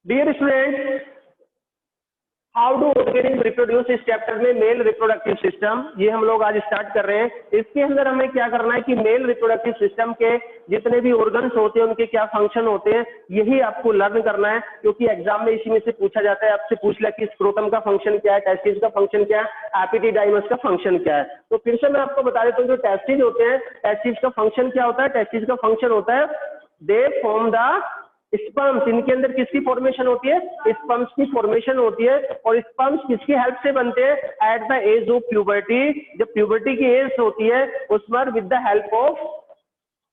Dear students, how do organism reproduce इस chapter में male reproductive system, ये हम लोग आज स्टार्ट कर रहे हैं। इसके अंदर हमें क्या करना है कि मेल रिप्रोडक्टिव सिस्टम के जितने भी ऑर्गन्स होते हैं उनके क्या फंक्शन होते हैं, यही आपको लर्न करना है, क्योंकि एग्जाम में इसी में से पूछा जाता है। आपसे पूछ लिया कि स्क्रोटम का फंक्शन क्या है, टेस्टिस का फंक्शन क्या है, एपिडिडाइमस का फंक्शन क्या है। तो फिर से मैं आपको बता देता हूँ, जो टेस्टिस होते हैं, टेस्टिस का फंक्शन क्या होता है? टेस्टिस का फंक्शन होता है दे फॉर्म द स्पर्म्स। इनके अंदर किसकी फॉर्मेशन होती है? स्पर्म्स की फॉर्मेशन होती है। और स्पर्म्स किसकी हेल्प से बनते हैं? At the age of puberty, जब प्यूबर्टी की एज होती है उस पर with the help of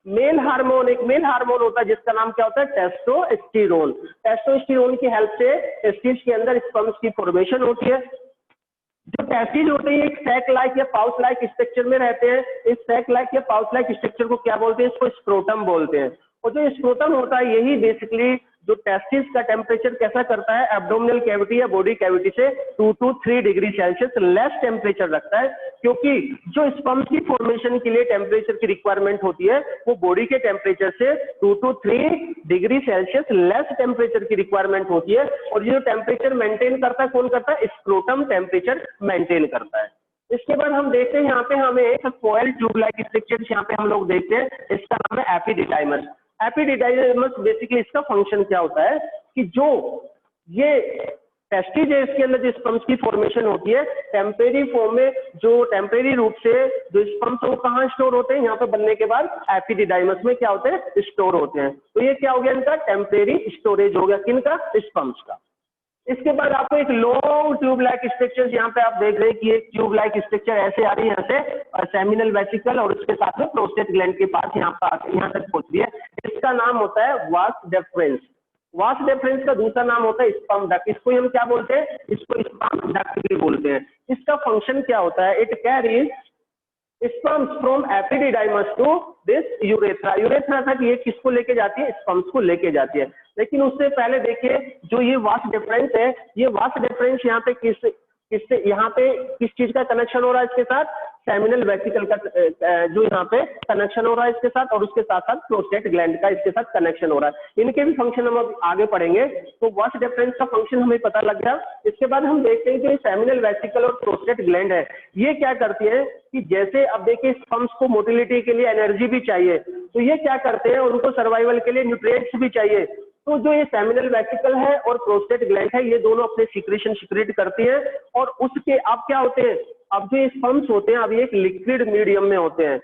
male hormone. एक मेल हार्मोन होता है जिसका नाम क्या होता है? टेस्टोस्टेरोन। टेस्टोस्टेरोन की हेल्प से टेस्टिस के अंदर स्पर्म्स की फॉर्मेशन होती है। जो टेस्टिस होते हैं एक सैक लाइक या पाउच लाइक स्ट्रक्चर में रहते हैं। इस सैक लाइक या पाउच लाइक स्ट्रक्चर को क्या बोलते हैं? इसको स्क्रोटम बोलते हैं। और जो स्क्रोटम होता है यही बेसिकली जो टेस्टिस का टेम्परेचर कैसा करता है? एब्डोमिनल कैविटी या बॉडी कैविटी से 2 to 3 degree Celsius less temperature रखता है, क्योंकि जो स्पर्म्स की फॉर्मेशन के लिए टेम्परेचर की रिक्वायरमेंट होती है वो बॉडी के टेम्परेचर से 2 to 3 degree Celsius less temperature की रिक्वायरमेंट होती है। और ये जो टेम्परेचर मेंटेन करता है कौन करता है? स्क्रोटम टेम्परेचर मेंटेन करता है। इसके बाद हम देखते हैं यहाँ पे हमें एक फॉयल ट्यूब लाइक स्ट्रक्चर यहाँ पे हम लोग देखते हैं, इसका नाम है एपिडिडाइमस। एपिडिडाइमस बेसिकली इसका फंक्शन क्या होता है कि जो ये टेस्टिस है इसके अंदर जो स्पर्म्स की फॉर्मेशन होती है टेम्परेरी फॉर्म में, जो टेम्परेरी रूप से जो स्पर्म्स वो कहाँ स्टोर होते हैं? यहाँ पे बनने के बाद एपिडिडाइमस में क्या होते हैं? स्टोर होते हैं। तो ये क्या हो गया? इनका टेम्परेरी स्टोरेज हो गया, किनका? स्पर्म्स का। इसके बाद आपको एक लॉन्ग ट्यूब लाइक स्ट्रक्चर यहाँ पे आप देख रहे हैं कि एक ट्यूब लाइक स्ट्रक्चर ऐसे आ रही है यहाँ से, और सेमिनल वेसिकल और उसके साथ में प्रोस्टेट ग्लैंड के पास यहाँ पर यहाँ तक पहुंच रही है। इसका नाम होता है वास डेफरेंस। वास डेफरेंस का दूसरा नाम होता है स्पर्म डक्ट। इसको हम क्या बोलते हैं? इसको स्पर्म डक्ट भी बोलते हैं। इसका फंक्शन क्या होता है? It carries sperms from epididymis to this urethra. Urethra तक ये किसको लेके जाती है? स्पर्म्स को लेके जाती है। लेकिन उससे पहले देखिए जो ये वास डिफरेंस है, ये वास डिफरेंस यहाँ पे किससे यहाँ पे किस चीज का कनेक्शन हो रहा है इसके साथ? सेमिनल वेसिकल का जो यहाँ पे कनेक्शन हो रहा है इसके साथ, और उसके साथ साथ प्रोस्टेट ग्लैंड का इसके साथ कनेक्शन हो रहा है। इनके भी फंक्शन हम अब आगे पढ़ेंगे। तो वास डिफरेंस का फंक्शन हमें पता लग गया। इसके बाद हम देखते हैं कि सेमिनल वेसिकल और प्रोस्टेट ग्लैंड है, ये क्या करती है कि जैसे अब देखिए स्पर्म्स को मोटिलिटी के लिए एनर्जी भी चाहिए, तो ये क्या करते हैं? उनको सर्वाइवल के लिए न्यूट्रिएंट्स भी चाहिए। तो जो ये सेमिनल वेसिकल है और प्रोस्टेट ग्लैंड है ये दोनों अपने सीक्रेशन सीक्रेट करती हैं, और उसके अब क्या होते हैं? अब जो स्पर्म्स होते हैं अब ये एक लिक्विड मीडियम में होते हैं।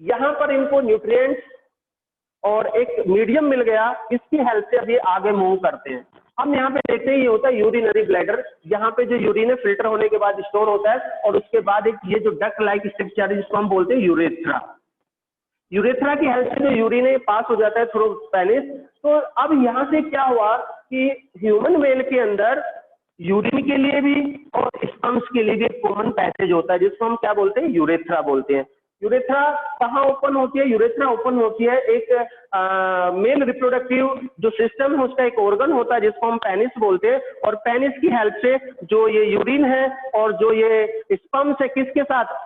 यहाँ पर इनको न्यूट्रिएंट्स और एक मीडियम मिल गया, इसकी हेल्प से अब ये आगे मूव करते हैं। हम यहाँ पे देखते हैं ये होता है यूरिनरी ब्लैडर, यहाँ पे जो यूरिन है फिल्टर होने के बाद स्टोर होता है, और उसके बाद एक ये जो डक्ट लाइक स्ट्रक्चर है जिसको हम बोलते हैं यूरेथ्रा। यूरेथ्रा की हेल्प से जो यूरिन है पास हो जाता है थ्रू पेनिस। तो अब यहाँ से क्या हुआ कि ह्यूमन मेल के अंदर यूरिन के लिए भी और स्पर्म्स के लिए भी एक कॉमन पैसेज होता है जिसको हम क्या बोलते हैं? यूरेथ्रा बोलते हैं। यूरेथ्रा कहाँ ओपन होती है? यूरेथ्रा ओपन होती है एक मेल रिप्रोडक्टिव जो सिस्टम है उसका एक ऑर्गन होता है जिसको हम पेनिस बोलते हैं, और पेनिस की हेल्प से जो ये यूरिन है और जो ये स्पर्म्स है किसके साथ?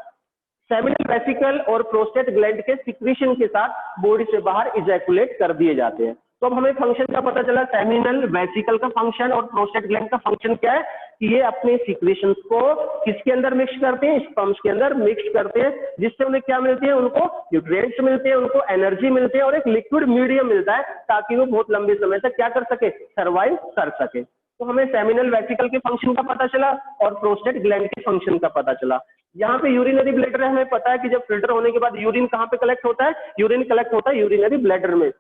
सेमिनल वेसिकल और प्रोस्टेट ग्लैंड के सिक्रीशन के साथ बॉडी से बाहर इजैकुलेट कर दिए जाते हैं। तो अब हमें फंक्शन का पता चला, सेमिनल वेसिकल का फंक्शन और प्रोस्टेट ग्लैंड का फंक्शन क्या है कि ये अपने सिक्रीशंस को किसके अंदर मिक्स करते हैं? स्पर्म्स के अंदर मिक्स करते हैं, जिससे उन्हें क्या मिलती है? उनको न्यूट्रिएंट्स मिलते हैं, उनको एनर्जी मिलती है, और एक लिक्विड मीडियम मिलता है ताकि वो बहुत लंबे समय तक क्या कर सके? सर्वाइव कर सके। तो हमें सेमिनल वेसिकल के फंक्शन का पता चला और प्रोस्टेट ग्लैंड के फंक्शन का पता चला। यहाँ पे यूरिनरी ब्लैडर है, हमें पता है कि जब फिल्टर होने के बाद यूरिन कहाँ पे कलेक्ट होता है? यूरिन कलेक्ट होता है यूरिनरी ब्लैडर में।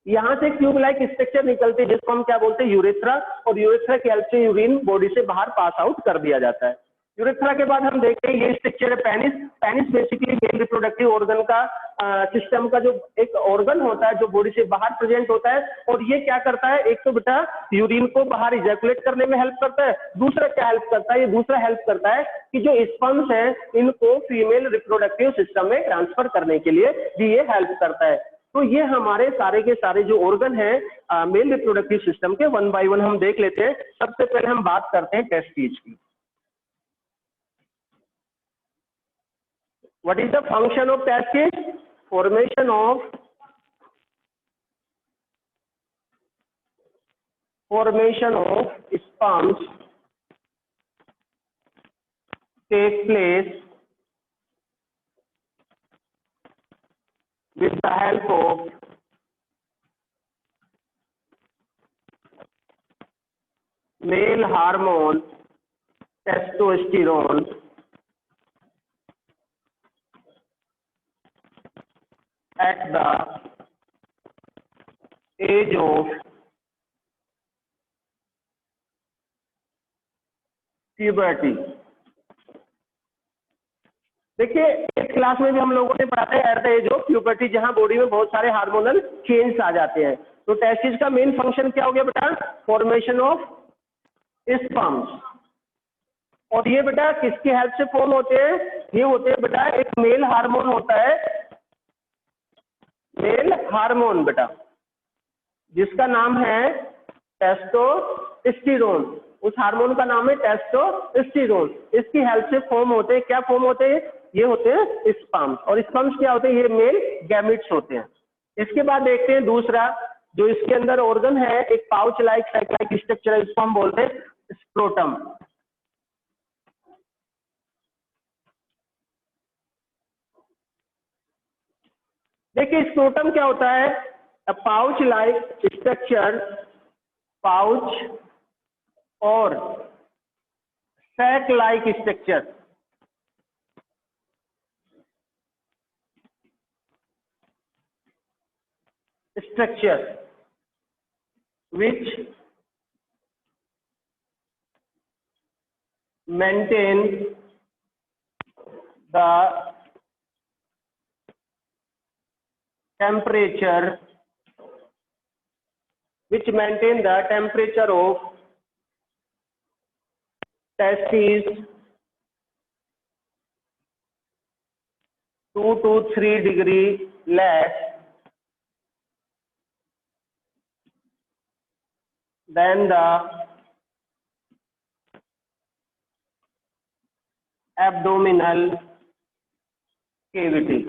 यहाँ से ट्यूब लाइक स्ट्रक्चर निकलती है जिसको हम क्या बोलते हैं? यूरेथ्रा, और यूरेथ्रा की हेल्प से यूरिन बॉडी से बाहर पास आउट कर दिया जाता है। यूरेथ्रा के बाद हम देखते हैं ये स्ट्रक्चर है penis. Penis basically male reproductive organ का सिस्टम का जो एक ऑर्गन होता है जो बॉडी से बाहर प्रेजेंट होता है, और ये क्या करता है? एक तो बेटा यूरिन को बाहर इजैकुलेट करने में हेल्प करता है, दूसरा क्या हेल्प करता है? ये दूसरा हेल्प करता है कि जो स्पर्म्स हैं इनको फीमेल रिप्रोडक्टिव सिस्टम में ट्रांसफर करने के लिए भी ये हेल्प करता है। तो ये हमारे सारे के सारे जो ऑर्गन है मेल रिप्रोडक्टिव सिस्टम के, वन बाय वन हम देख लेते हैं। सबसे पहले हम बात करते हैं टेस्टिस की। What is the function of testis? Formation of formation of sperms take place with the help of male hormone testosterone at the age of puberty। देखिए इस क्लास में भी हम लोगों ने पढ़ा था at the age of puberty, जहां बॉडी में बहुत सारे हार्मोनल चेंज आ जाते हैं। तो टेस्टिस का मेन फंक्शन क्या हो गया बेटा? Formation of sperms. और ये बेटा किसकी हेल्प से फॉर्म होते हैं? ये होते हैं बेटा, एक मेल हार्मोन होता है, मेल हार्मोन बेटा, जिसका नाम है टेस्टोस्टेरोन। उस हार्मोन का नाम है टेस्टोस्टेरोन। इसकी हेल्प से फॉर्म होते हैं, क्या फॉर्म होते हैं? ये होते हैं स्पर्म्स। और स्पर्म्स क्या होते हैं? ये मेल गैमेट्स होते हैं। इसके बाद देखते हैं दूसरा, जो इसके अंदर ऑर्गन है, एक पाउच लाइक साइक्लाइक स्ट्रक्चर, इसको हम बोलते हैं स्क्रोटम। देखिए स्क्रोटम क्या होता है? पाउच लाइक स्ट्रक्चर, पाउच और sac like structure, which maintain the temperature of testes 2 to 3 degree less than the abdominal cavity।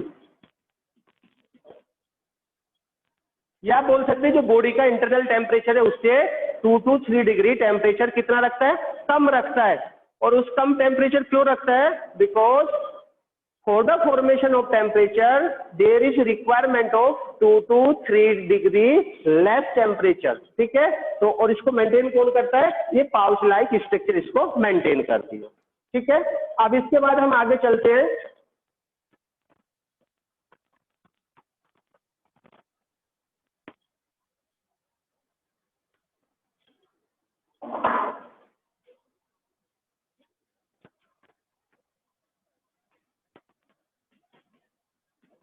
या बोल सकते हैं जो बॉडी का इंटरनल टेम्परेचर है उससे 2 to 3 डिग्री टेम्परेचर कितना रखता है? कम रखता है। और उस कम टेम्परेचर क्यों रखता है? Because for the formation of temperature there is requirement of 2 to 3 degree less temperature. ठीक है, तो और इसको मेंटेन कौन करता है? ये पाउच लाइक स्ट्रक्चर इसको मेंटेन करती है। ठीक है, अब इसके बाद हम आगे चलते हैं।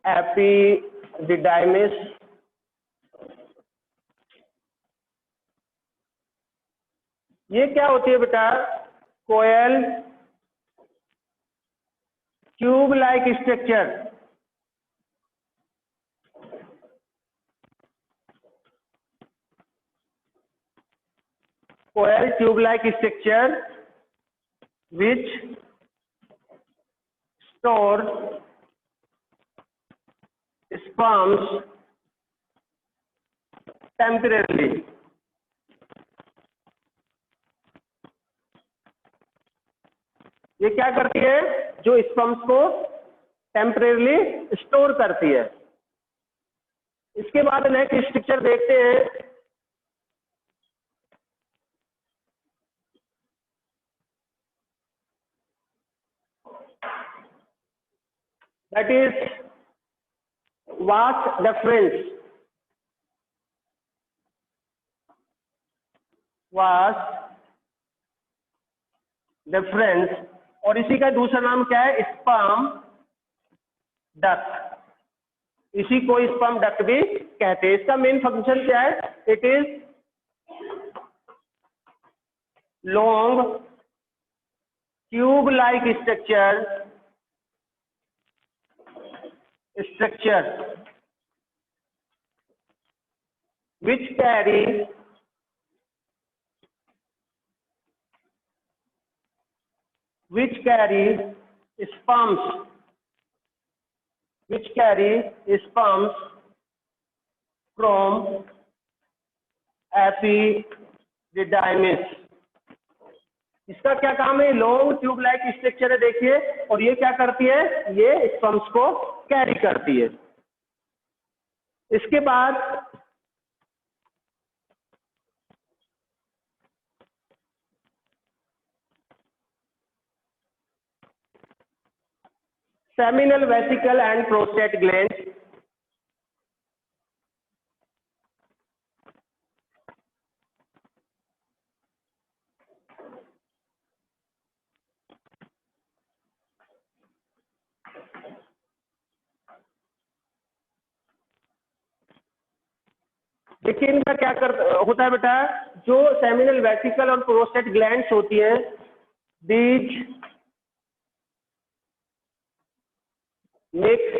एपिडिडाइमिस, ये क्या होती है बेटा? Coil tube like structure, coil tube like structure which store sperms temporarily। ये क्या करती है? जो स्पर्म्स को टेम्परेरली स्टोर करती है। इसके बाद नेक्स्ट स्ट्रक्चर देखते हैं, that is vas deferens. Vas deferens, और इसी का दूसरा नाम क्या है? Sperm duct. इसी को स्पर्म डक्ट भी कहते हैं। इसका मेन फंक्शन क्या है? It is long tube like structure which carry sperms from epidermis डिडाइमिस। इसका क्या काम है? लॉन्ग ट्यूब लाइक स्ट्रक्चर है देखिए, और ये क्या करती है? ये स्पम्स को कैरी करती है। इसके बाद seminal vesicle and prostate gland. देखिए इनका क्या होता है बेटा, जो सेमिनल वेसिकल और प्रोस्टेट ग्लैंड्स होती हैं, these mix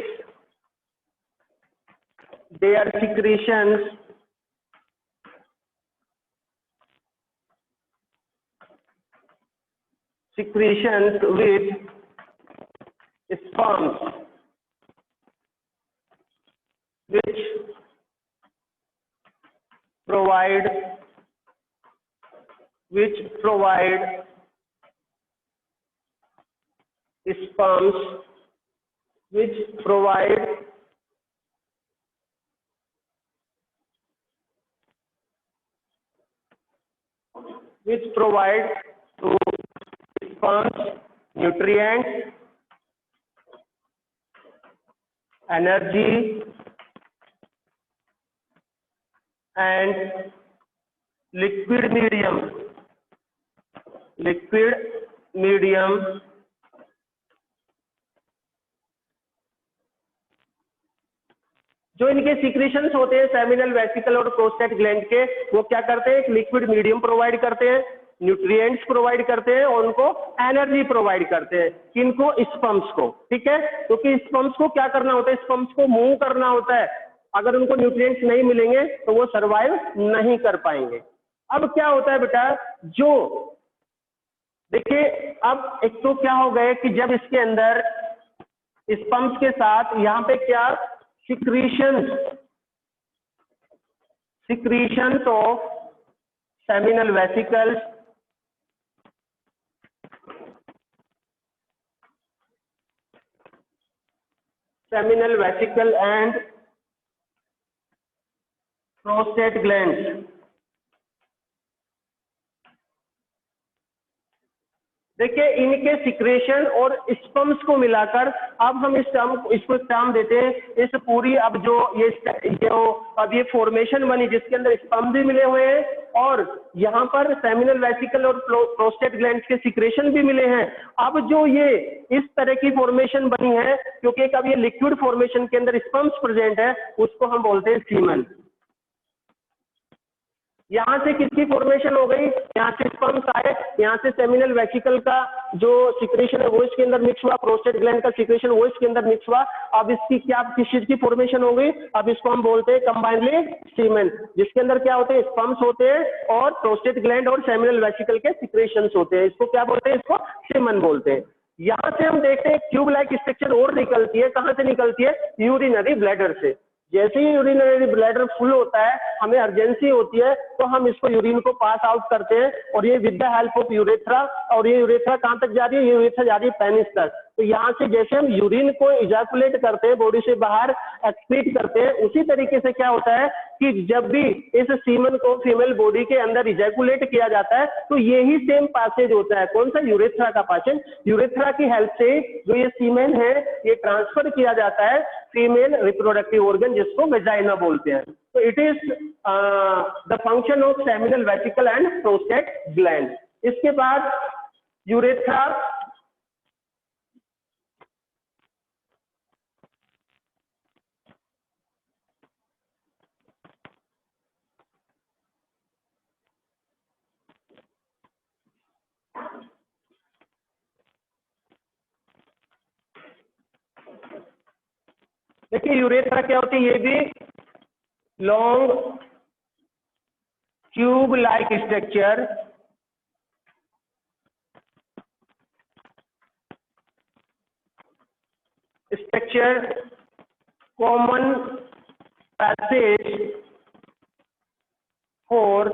their secretions with sperms, which provide sperms which provide to sperms nutrients, energy and liquid medium जो इनके सीक्रेशंस होते हैं सेमिनल वेसिकल और प्रोस्टेट ग्लैंड के, वो क्या करते हैं? एक लिक्विड मीडियम प्रोवाइड करते हैं, न्यूट्रिएंट्स प्रोवाइड करते हैं और उनको एनर्जी प्रोवाइड करते हैं। किनको? स्पर्म्स को। ठीक है, क्योंकि स्पर्म्स को क्या करना होता है? स्पर्म्स को मूव करना होता है। अगर उनको न्यूट्रिएंट्स नहीं मिलेंगे तो वो सर्वाइव नहीं कर पाएंगे। अब क्या होता है बेटा, जो देखिए अब एक तो क्या हो गए कि जब इसके अंदर स्पर्म्स के साथ यहाँ पे क्या secretions of seminal vesicles and prostate glands। देखिए इनके सिक्रेशन और स्पर्म्स को मिलाकर अब हम इसको टर्म देते हैं इस पूरी, अब जो अब ये फॉर्मेशन बनी जिसके अंदर स्पर्म भी मिले हुए हैं और यहाँ पर सेमिनल वेसिकल और प्रोस्टेट ग्लैंड्स के सिक्रेशन भी मिले हैं। अब जो ये इस तरह की फॉर्मेशन बनी है, क्योंकि अब ये लिक्विड फॉर्मेशन के अंदर स्पर्म्स प्रेजेंट है, उसको हम बोलते हैं सीमन। यहाँ से किसकी फॉर्मेशन हो गई? यहाँ से स्पर्म्स आए, यहाँ से सेमिनल वेसिकल का जो सिक्रेशन है वो इसके अंदर मिक्स हुआ, प्रोस्टेट ग्लैंड का सिक्रेशन वो इसके अंदर मिक्स हुआ। अब इसकी क्या किस चीज की फॉर्मेशन हो गई? अब इसको हम बोलते हैं कंबाइनली सीमेन, जिसके अंदर क्या होते हैं? स्पर्म्स होते हैं और प्रोस्टेट ग्लैंड और सेमिनल वेसिकल के सिक्रेशंस होते हैं। इसको क्या बोलते हैं? इसको सीमन बोलते हैं। यहाँ से हम देखते हैं ट्यूब लाइक स्ट्रक्चर और निकलती है। कहाँ से निकलती है? यूरिनरी ब्लैडर से। जैसे ही यूरिनरी ब्लैडर फुल होता है, हमें अर्जेंसी होती है, तो हम इसको यूरिन को पास आउट करते हैं और ये with the help of urethra, और ये यूरेथ्रा कहाँ तक जा रही है? ये यूरेथ्रा जा रही है पेनिस तक। तो यहाँ से जैसे हम यूरिन को इजैकुलेट करते हैं, बॉडी से बाहर एक्सक्रीट करते हैं, उसी तरीके से क्या होता है कि जब भी इस सीमन को फीमेल बॉडी के अंदर इजैकुलेट किया जाता है तो यही सेम पासेज होता है। कौन सा? यूरेथ्रा का पासेज। यूरेथ्रा की हेल्प से जो ये सीमेन है ये ट्रांसफर किया जाता है फीमेल रिप्रोडक्टिव ऑर्गन, जिसको वेजाइना बोलते हैं। तो it is the function of seminal vesicle and prostate gland. इसके बाद यूरेथ्रा देखिए यूरेथ्रा क्या होती है? ये भी long tube like structure common passage for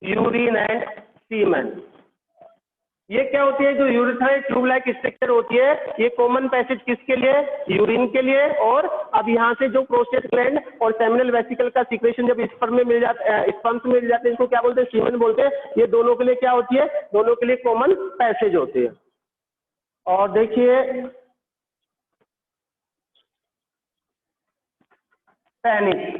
urine and semen. ये क्या होती है, जो यूरिथ्राइल ट्यूब लाइक स्ट्रक्चर होती है, ये कॉमन पैसेज किसके लिए, यूरिन के लिए। और अब यहाँ से जो प्रोस्टेट ग्लैंड और सेमिनल वेसिकल का सिक्रेशन जब स्पर्म में मिल जाता है, स्पर्म्स में मिल जाते हैं, इसको क्या बोलते हैं, सीमन बोलते हैं। ये दोनों के लिए क्या होती है, दोनों के लिए कॉमन पैसेज होती है। और देखिए penis,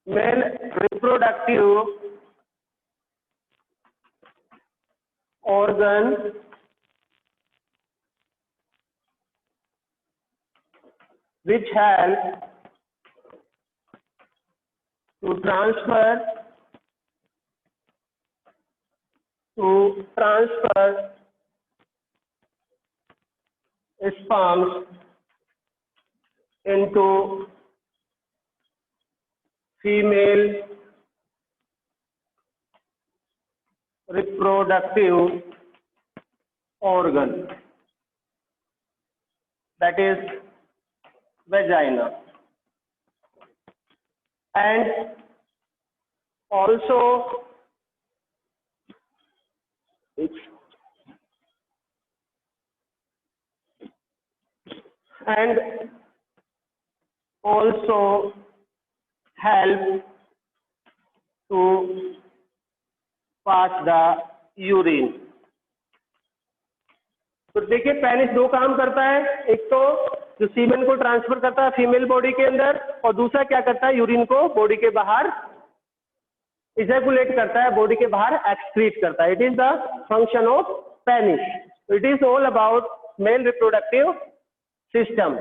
male reproductive organ which help to transfer sperms into female reproductive organ, that is vagina, and also help to pass the urine। तो देखिए पेनिस दो काम करता है, एक तो जो सीमेन को ट्रांसफर करता है फीमेल बॉडी के अंदर, और दूसरा क्या करता है, यूरिन को बॉडी के बाहर इजैकुलेट करता है, बॉडी के बाहर एक्सक्रीट करता है। It is the function of penis. It is all about male reproductive system.